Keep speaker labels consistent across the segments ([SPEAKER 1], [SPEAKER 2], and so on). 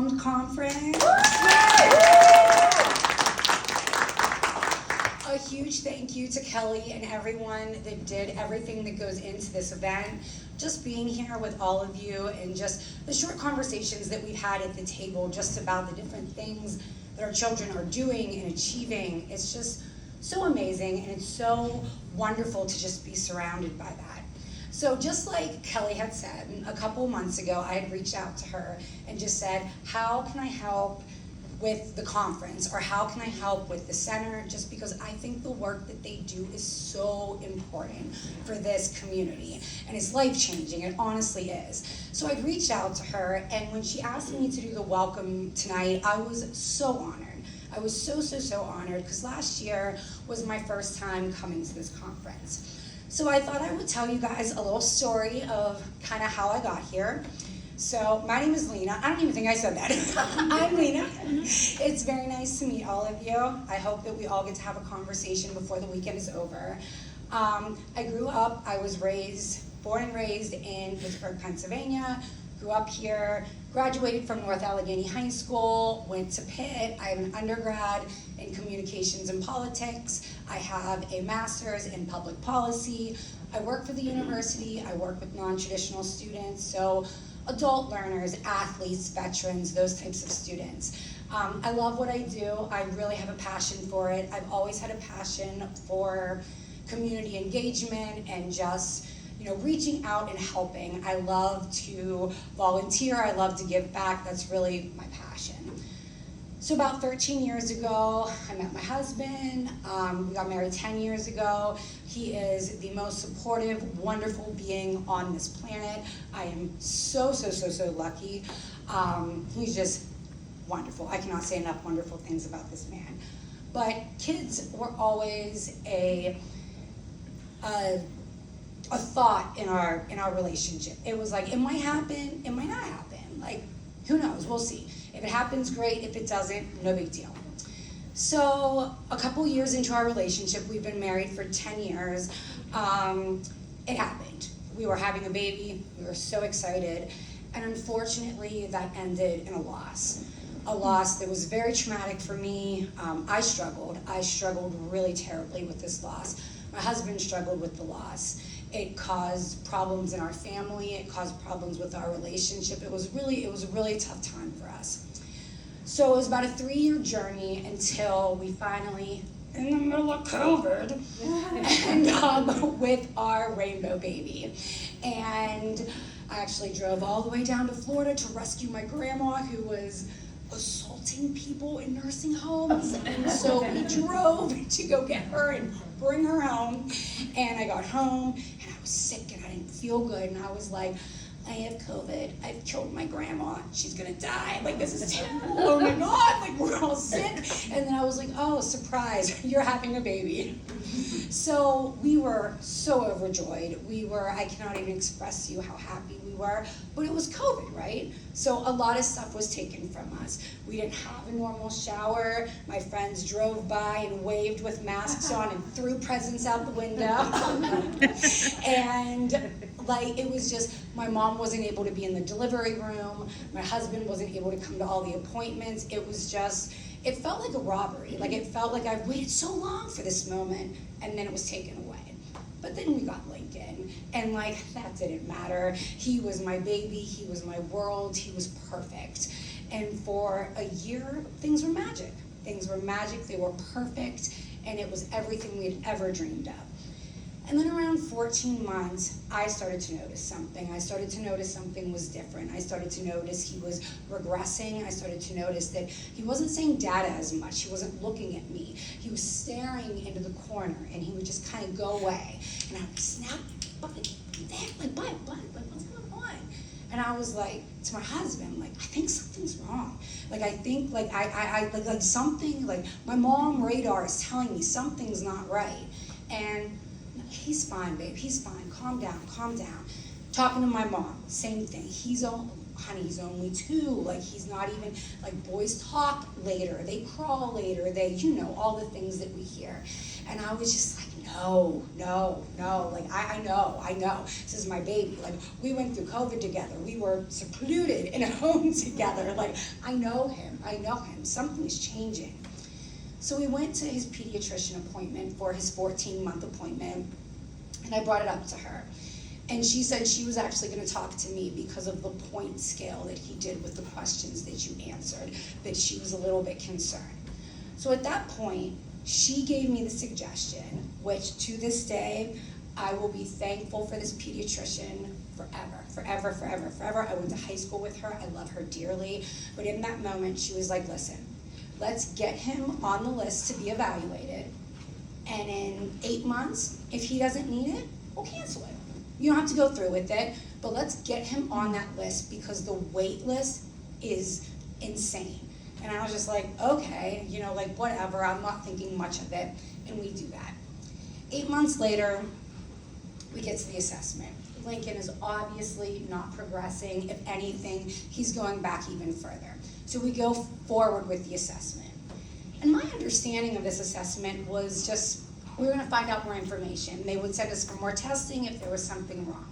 [SPEAKER 1] Moms Conference. A huge thank you to Kelly and everyone that did everything that goes into this event. Just being here with all of you and just the short conversations that we've had at the table just about the different things that our children are doing and achieving. It's just so amazing, and it's so wonderful to just be surrounded by that. So just like Kelly had said, a couple months ago, I had reached out to her and just said, how can I help with the conference, or how can I help with the center, just because I think the work that they do is so important for this community, and it's life-changing, it honestly is. So I reached out to her, and when she asked me to do the welcome tonight, I was so honored. I was so honored, because last year was my first time coming to this conference. So I thought I would tell you guys a little story of kind of how I got here. So my name is Lena. I don't even think I said that. I'm Lena. It's very nice to meet all of you. I hope that we all get to have a conversation before the weekend is over. I grew up, I was born and raised in Pittsburgh, Pennsylvania. Grew up here, graduated from North Allegheny High School, went to Pitt. I have an undergrad in communications and politics. I have a master's in public policy. I work for the university. I work with non-traditional students, so adult learners, athletes, veterans, those types of students. I love what I do. I really have a passion for it. I've always had a passion for community engagement and just reaching out and helping. I love to volunteer. I love to give back. That's really my passion. So about 13 years ago, I met my husband. We got married 10 years ago. He is the most supportive, wonderful being on this planet. I am so lucky. He's just wonderful. I cannot say enough wonderful things about this man. But kids were always a thought in our relationship. It was like, it might happen, it might not happen. Like, who knows? We'll see. If it happens, great. If it doesn't, no big deal. So a couple years into our relationship, we've been married for 10 years, it happened. We were having a baby. We were so excited. And unfortunately, that ended in a loss. A loss that was very traumatic for me. I struggled really terribly with this loss. My husband struggled with the loss. It caused problems in our family. It caused problems with our relationship. It was a really tough time for us. So it was about a 3-year journey until we finally, in the middle of COVID, ended up with our rainbow baby. And I actually drove all the way down to Florida to rescue my grandma, who was assaulting people in nursing homes. And so we drove to go get her and bring her home. And I got home and I was sick and I didn't feel good. And I was like, I have COVID. I've killed my grandma. She's gonna die. Like, this is terrible. Oh my God, like, we're all sick. And then I was like, oh, surprise, you're having a baby. So we were so overjoyed. I cannot even express to you how happy we were, but it was COVID, right? So a lot of stuff was taken from us. We didn't have a normal shower. My friends drove by and waved with masks on and threw presents out the window. And it was just, my mom wasn't able to be in the delivery room. My husband wasn't able to come to all the appointments. It was just, it felt like a robbery. Like, it felt like I've waited so long for this moment, and then it was taken away. But then we got Lincoln, and that didn't matter. He was my baby, he was my world, he was perfect. And for a year, things were magic. Things were magic, they were perfect, and it was everything we had ever dreamed of. And then around 14 months, I started to notice something. I started to notice something was different. I started to notice he was regressing. I started to notice that he wasn't saying dada as much. He wasn't looking at me. He was staring into the corner, and he would just kind of go away. And I would snap, bud, what's going on? And I was like, to my husband, I think something's wrong. I think, something, my mom radar is telling me something's not right. And he's fine, babe, he's fine, calm down. Talking to my mom, same thing. He's honey, he's only 2, like he's not even, like boys talk later, they crawl later, they, you know, all the things that we hear. And I was just like, no, like I know, this is my baby. Like we went through COVID together, we were secluded in a home together, like I know him, something's changing. So we went to his pediatrician appointment for his 14-month appointment, and I brought it up to her. And she said she was actually going to talk to me because of the point scale that he did with the questions that you answered, that she was a little bit concerned. So at that point, she gave me the suggestion, which to this day, I will be thankful for this pediatrician forever. I went to high school with her, I love her dearly, but in that moment, she was like, listen, let's get him on the list to be evaluated, and in 8 months, if he doesn't need it, we'll cancel it. You don't have to go through with it, but let's get him on that list because the wait list is insane. And I was just like, okay, you know, like whatever, I'm not thinking much of it, and we do that. 8 months later, we get to the assessment. Lincoln is obviously not progressing. If anything, he's going back even further. So we go forward with the assessment. And my understanding of this assessment was just, we were gonna find out more information. They would send us for more testing if there was something wrong.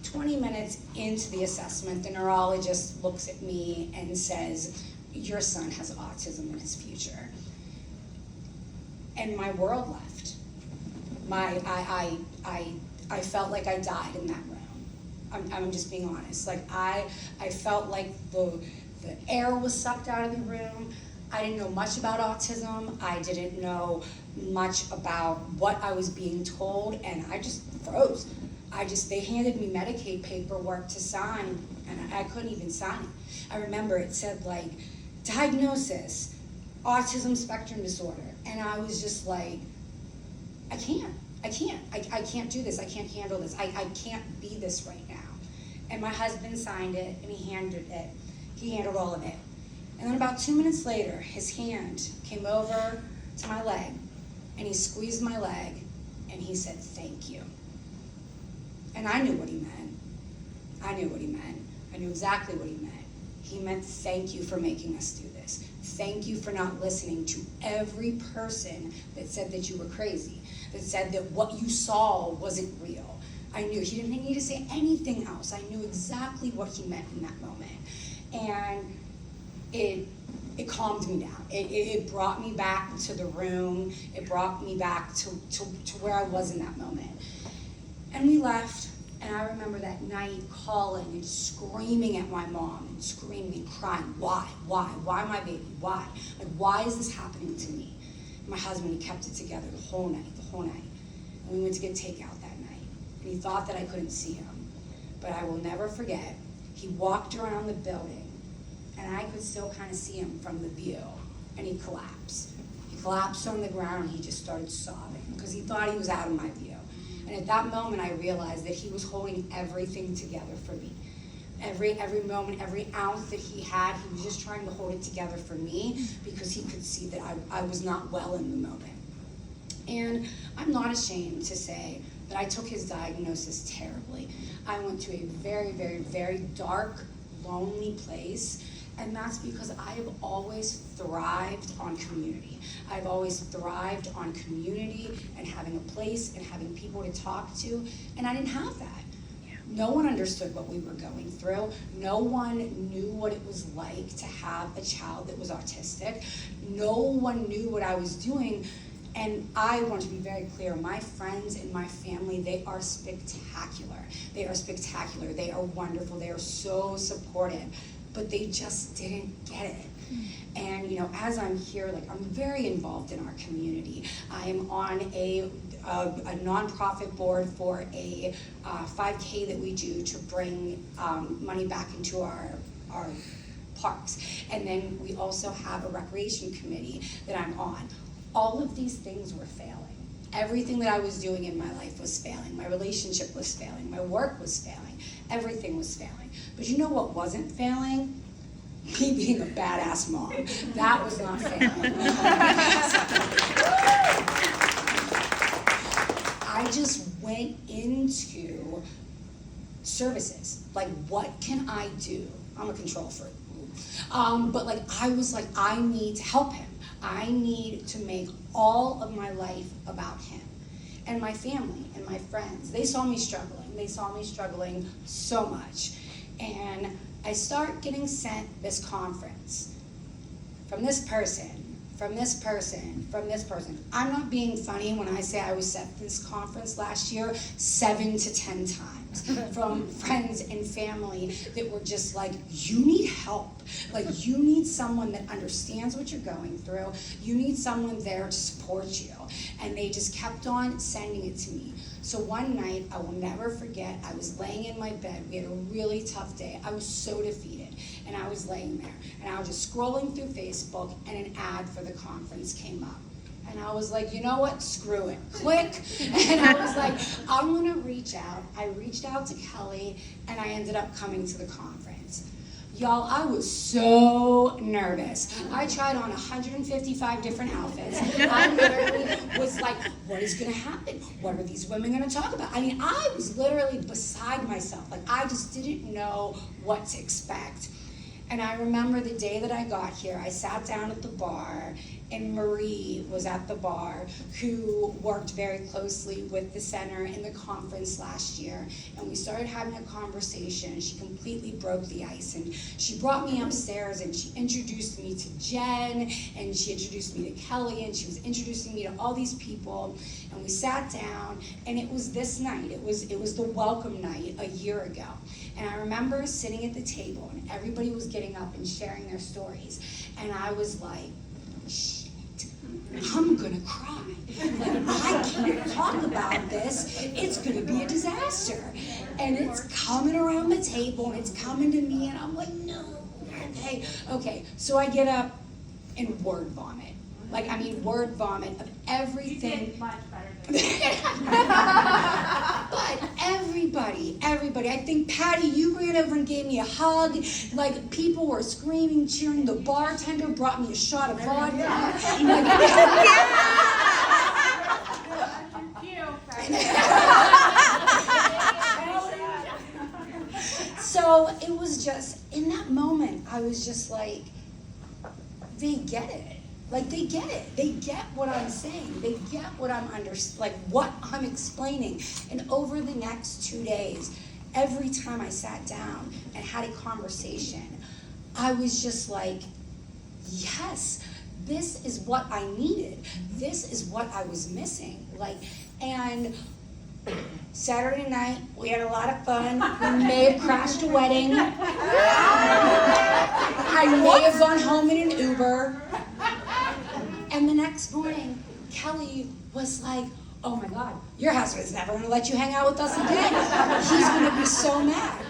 [SPEAKER 1] 20 minutes into the assessment, the neurologist looks at me and says, your son has autism in his future. And my world left. I felt like I died in that room. I'm just being honest. Like I felt like the air was sucked out of the room. I didn't know much about autism. I didn't know much about what I was being told, and I just froze. They handed me Medicaid paperwork to sign, and I couldn't even sign it. I remember it said like, diagnosis, autism spectrum disorder, and I was just like, I can't do this, I can't handle this, I can't be this right now. And my husband signed it, and he handled all of it. And then about 2 minutes later, his hand came over to my leg, and he squeezed my leg, and he said, thank you. And I knew what he meant. I knew exactly what he meant. He meant thank you for making us do this. Thank you for not listening to every person that said that you were crazy, that said that what you saw wasn't real. I knew he didn't need to say anything else. I knew exactly what he meant in that moment. And it calmed me down. It brought me back to the room. It brought me back to where I was in that moment. And we left, and I remember that night calling and screaming at my mom, and screaming and crying, why my baby, why? Like, why is this happening to me? And my husband, he kept it together the whole night. And we went to get takeout that night. And he thought that I couldn't see him. But I will never forget, he walked around the building, and I could still kind of see him from the view, and he collapsed. He collapsed on the ground, and he just started sobbing, because he thought he was out of my view. And at that moment, I realized that he was holding everything together for me. Every moment, every ounce that he had, he was just trying to hold it together for me, because he could see that I was not well in the moment. And I'm not ashamed to say that I took his diagnosis terribly. I went to a very, very, very dark, lonely place. And that's because I have always thrived on community. I've always thrived on community and having a place and having people to talk to, and I didn't have that. Yeah. No one understood what we were going through. No one knew what it was like to have a child that was autistic. No one knew what I was doing, and I want to be very clear, my friends and my family, they are spectacular. They are spectacular, they are wonderful, they are so supportive. But they just didn't get it. And you know, as I'm here, like I'm very involved in our community. I am on a nonprofit board for a 5K that we do to bring money back into our parks. And then we also have a recreation committee that I'm on. All of these things were failing. Everything that I was doing in my life was failing. My relationship was failing. My work was failing. Everything was failing. But you know what wasn't failing? Me being a badass mom. That was not failing. I just went into services. Like, what can I do I'm a control freak. But like, I was like, I need to help him. I need to make all of my life about him. And my family and my friends, they saw me struggling. They saw me struggling so much. And I start getting sent this conference from this person, from this person, from this person. I'm not being funny when I say I was sent this conference last year 7 to 10 times from friends and family that were just like, you need help. Like, you need someone that understands what you're going through. You need someone there to support you. And they just kept on sending it to me. So one night, I will never forget, I was laying in my bed. We had a really tough day. I was so defeated. And I was laying there. And I was just scrolling through Facebook, and an ad for the conference came up. And I was like, you know what? Screw it. Click. And I was like, I'm going to reach out. I reached out to Kelly, and I ended up coming to the conference. Y'all, I was so nervous. I tried on 155 different outfits. I literally was like, what is going to happen? What are these women going to talk about? I mean, I was literally beside myself. Like, I just didn't know what to expect. And I remember the day that I got here, I sat down at the bar, and Marie was at the bar, who worked very closely with the center in the conference last year. And we started having a conversation. She completely broke the ice. And she brought me upstairs, and she introduced me to Jen, and she introduced me to Kelly, and she was introducing me to all these people. And we sat down, and it was this night. It was the welcome night a year ago. And I remember sitting at the table, and everybody was getting up and sharing their stories. And I was like, shit, I'm gonna cry. Like, I can't talk about this. It's gonna be a disaster. And it's coming around the table, and it's coming to me, and I'm like, no, okay. So I get up and word vomit. Like, I mean, word vomit of everything.
[SPEAKER 2] You did much better than
[SPEAKER 1] But everybody, I think, Patty, you ran over and gave me a hug. Like, people were screaming, cheering. The bartender brought me a shot of vodka. So it was just, in that moment, I was just like, they get it. Like, they get it. They get what I'm saying. They get what what I'm explaining. And over the next 2 days, every time I sat down and had a conversation, I was just like, yes, this is what I needed. This is what I was missing. And Saturday night, we had a lot of fun. We may have crashed a wedding. I may have gone home in an Uber. And the next morning, Kelly was like, oh my God, your husband's never gonna let you hang out with us again. He's gonna be so mad.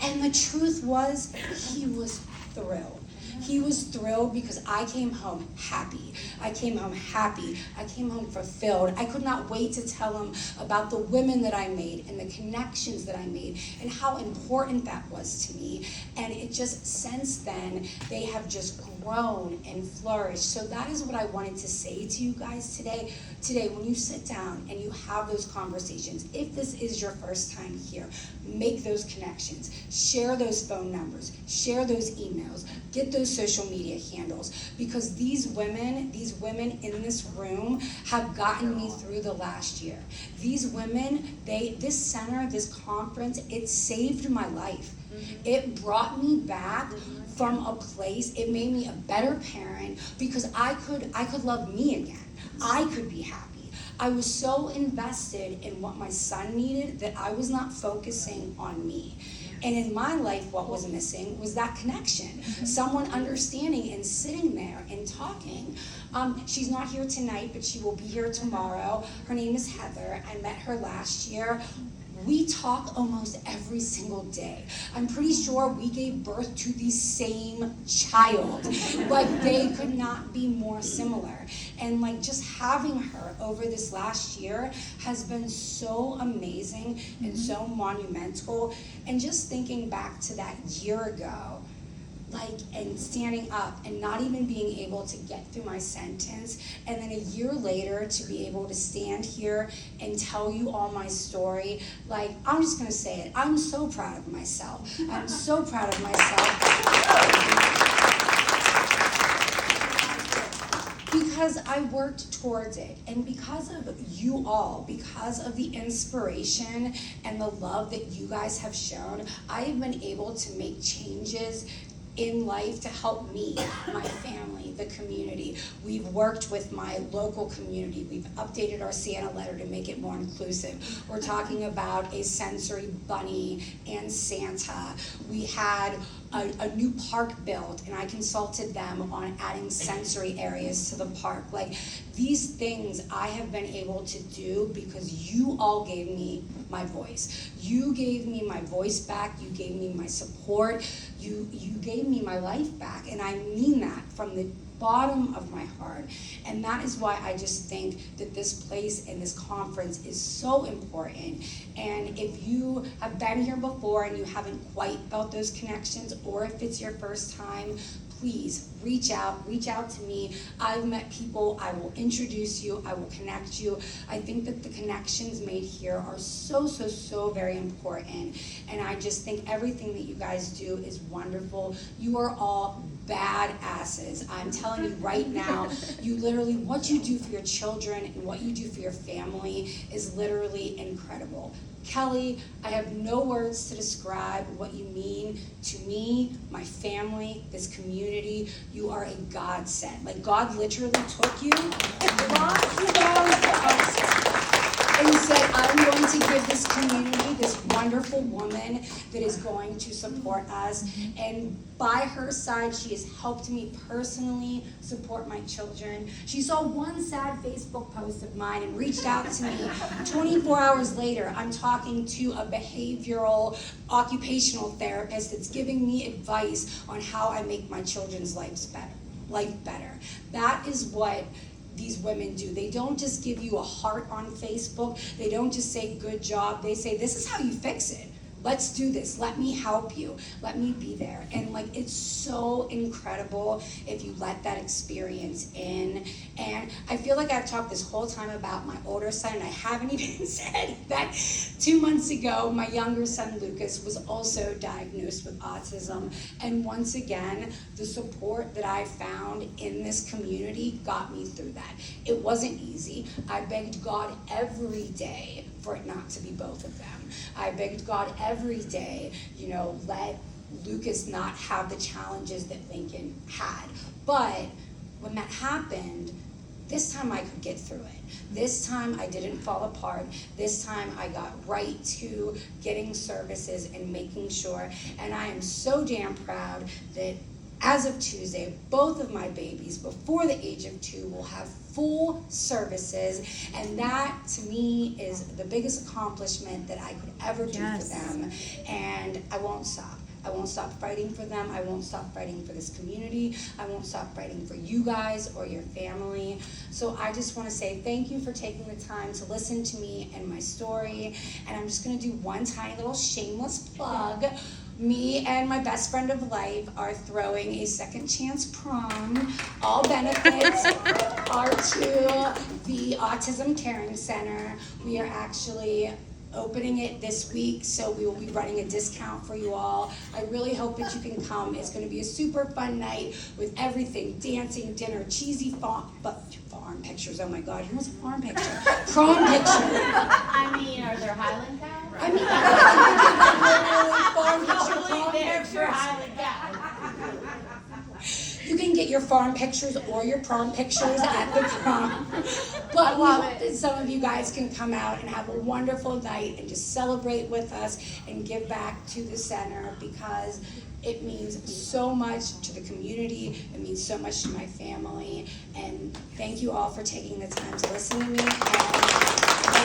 [SPEAKER 1] And the truth was, he was thrilled. He was thrilled because I came home happy. I came home happy. I came home fulfilled. I could not wait to tell him about the women that I made and the connections that I made and how important that was to me. And it just, since then, they have just grown and flourished. So that is what I wanted to say to you guys today. Today, when you sit down and you have those conversations, if this is your first time here, make those connections. Share those phone numbers. Share those emails. Get those social media handles. Because these women in this room have gotten me through the last year. These women, this center, this conference, it saved my life. It brought me back from a place, it made me a better parent because I could love me again. I could be happy. I was so invested in what my son needed that I was not focusing on me. And in my life, what was missing was that connection. Someone understanding and sitting there and talking. She's not here tonight, but she will be here tomorrow. Her name is Heather. I met her last year. We talk almost every single day. I'm pretty sure we gave birth to the same child. Like, they could not be more similar. And like, just having her over this last year has been so amazing and so monumental. And just thinking back to that year ago, and standing up and not even being able to get through my sentence, and then a year later to be able to stand here and tell you all my story, like, I'm just gonna say it, I'm so proud of myself. I'm so proud of myself. Because I worked towards it, and because of you all, because of the inspiration and the love that you guys have shown, I have been able to make changes in life to help me, my family, the community. We've worked with my local community. We've updated our Santa letter to make it more inclusive. We're talking about a sensory bunny and Santa. We had a new park built, and I consulted them on adding sensory areas to the park. Like, these things I have been able to do because you all gave me my voice. You gave me my voice back. You gave me my support. You gave me my life back, and I mean that from the bottom of my heart. And that is why I just think that this place and this conference is so important. And if you have been here before and you haven't quite felt those connections, or if it's your first time, please reach out to me. I've met people, I will introduce you, I will connect you. I think that the connections made here are so very important. And I just think everything that you guys do is wonderful. You are all badasses. I'm telling you right now, you literally, what you do for your children and what you do for your family is literally incredible. Kelly, I have no words to describe what you mean to me, my family, this community. You are a godsend. Like, God literally took you and brought you down to us and said, I'm going to give this community this wonderful woman that is going to support us. And by her side, she has helped me personally support my children. She saw one sad Facebook post of mine and reached out to me. 24 hours later, I'm talking to a behavioral occupational therapist that's giving me advice on how I make my children's life better. That is what these women do. They don't just give you a heart on Facebook. They don't just say good job. They say, this is how you fix it. Let's do this. Let me help you. Let me be there. And like, it's so incredible if you let that experience in. And I feel like I've talked this whole time about my older son, and I haven't even said that 2 months ago, my younger son, Lucas, was also diagnosed with autism. And once again, the support that I found in this community got me through that. It wasn't easy. I begged God every day for it not to be both of them. I begged God every day, let Lucas not have the challenges that Lincoln had. But when that happened, this time I could get through it. This time I didn't fall apart. This time I got right to getting services and making sure. And I am so damn proud that as of Tuesday, both of my babies before the age of 2 will have full services, and that to me is the biggest accomplishment that I could ever do for them. And I won't stop. I won't stop fighting for them. I won't stop fighting for this community. I won't stop fighting for you guys or your family. So I just want to say thank you for taking the time to listen to me and my story. And I'm just going to do one tiny little shameless plug. Me and my best friend of life are throwing a second chance prom. All benefits are to the Autism Caring Center. We are actually opening it this week, so we will be running a discount for you all. I really hope that you can come. It's going to be a super fun night with everything, dancing, dinner, cheesy farm pictures. Oh my God, who wants a farm picture? Prom picture.
[SPEAKER 2] I mean, are there Highland cows?
[SPEAKER 1] I mean, farm picture, prom
[SPEAKER 2] There for
[SPEAKER 1] pictures.
[SPEAKER 2] Highland cows.
[SPEAKER 1] You can get your farm pictures or your prom pictures at the prom. But we hope that some of you guys can come out and have a wonderful night and just celebrate with us and give back to the center, because it means so much to the community. It means so much to my family. And thank you all for taking the time to listen to me. And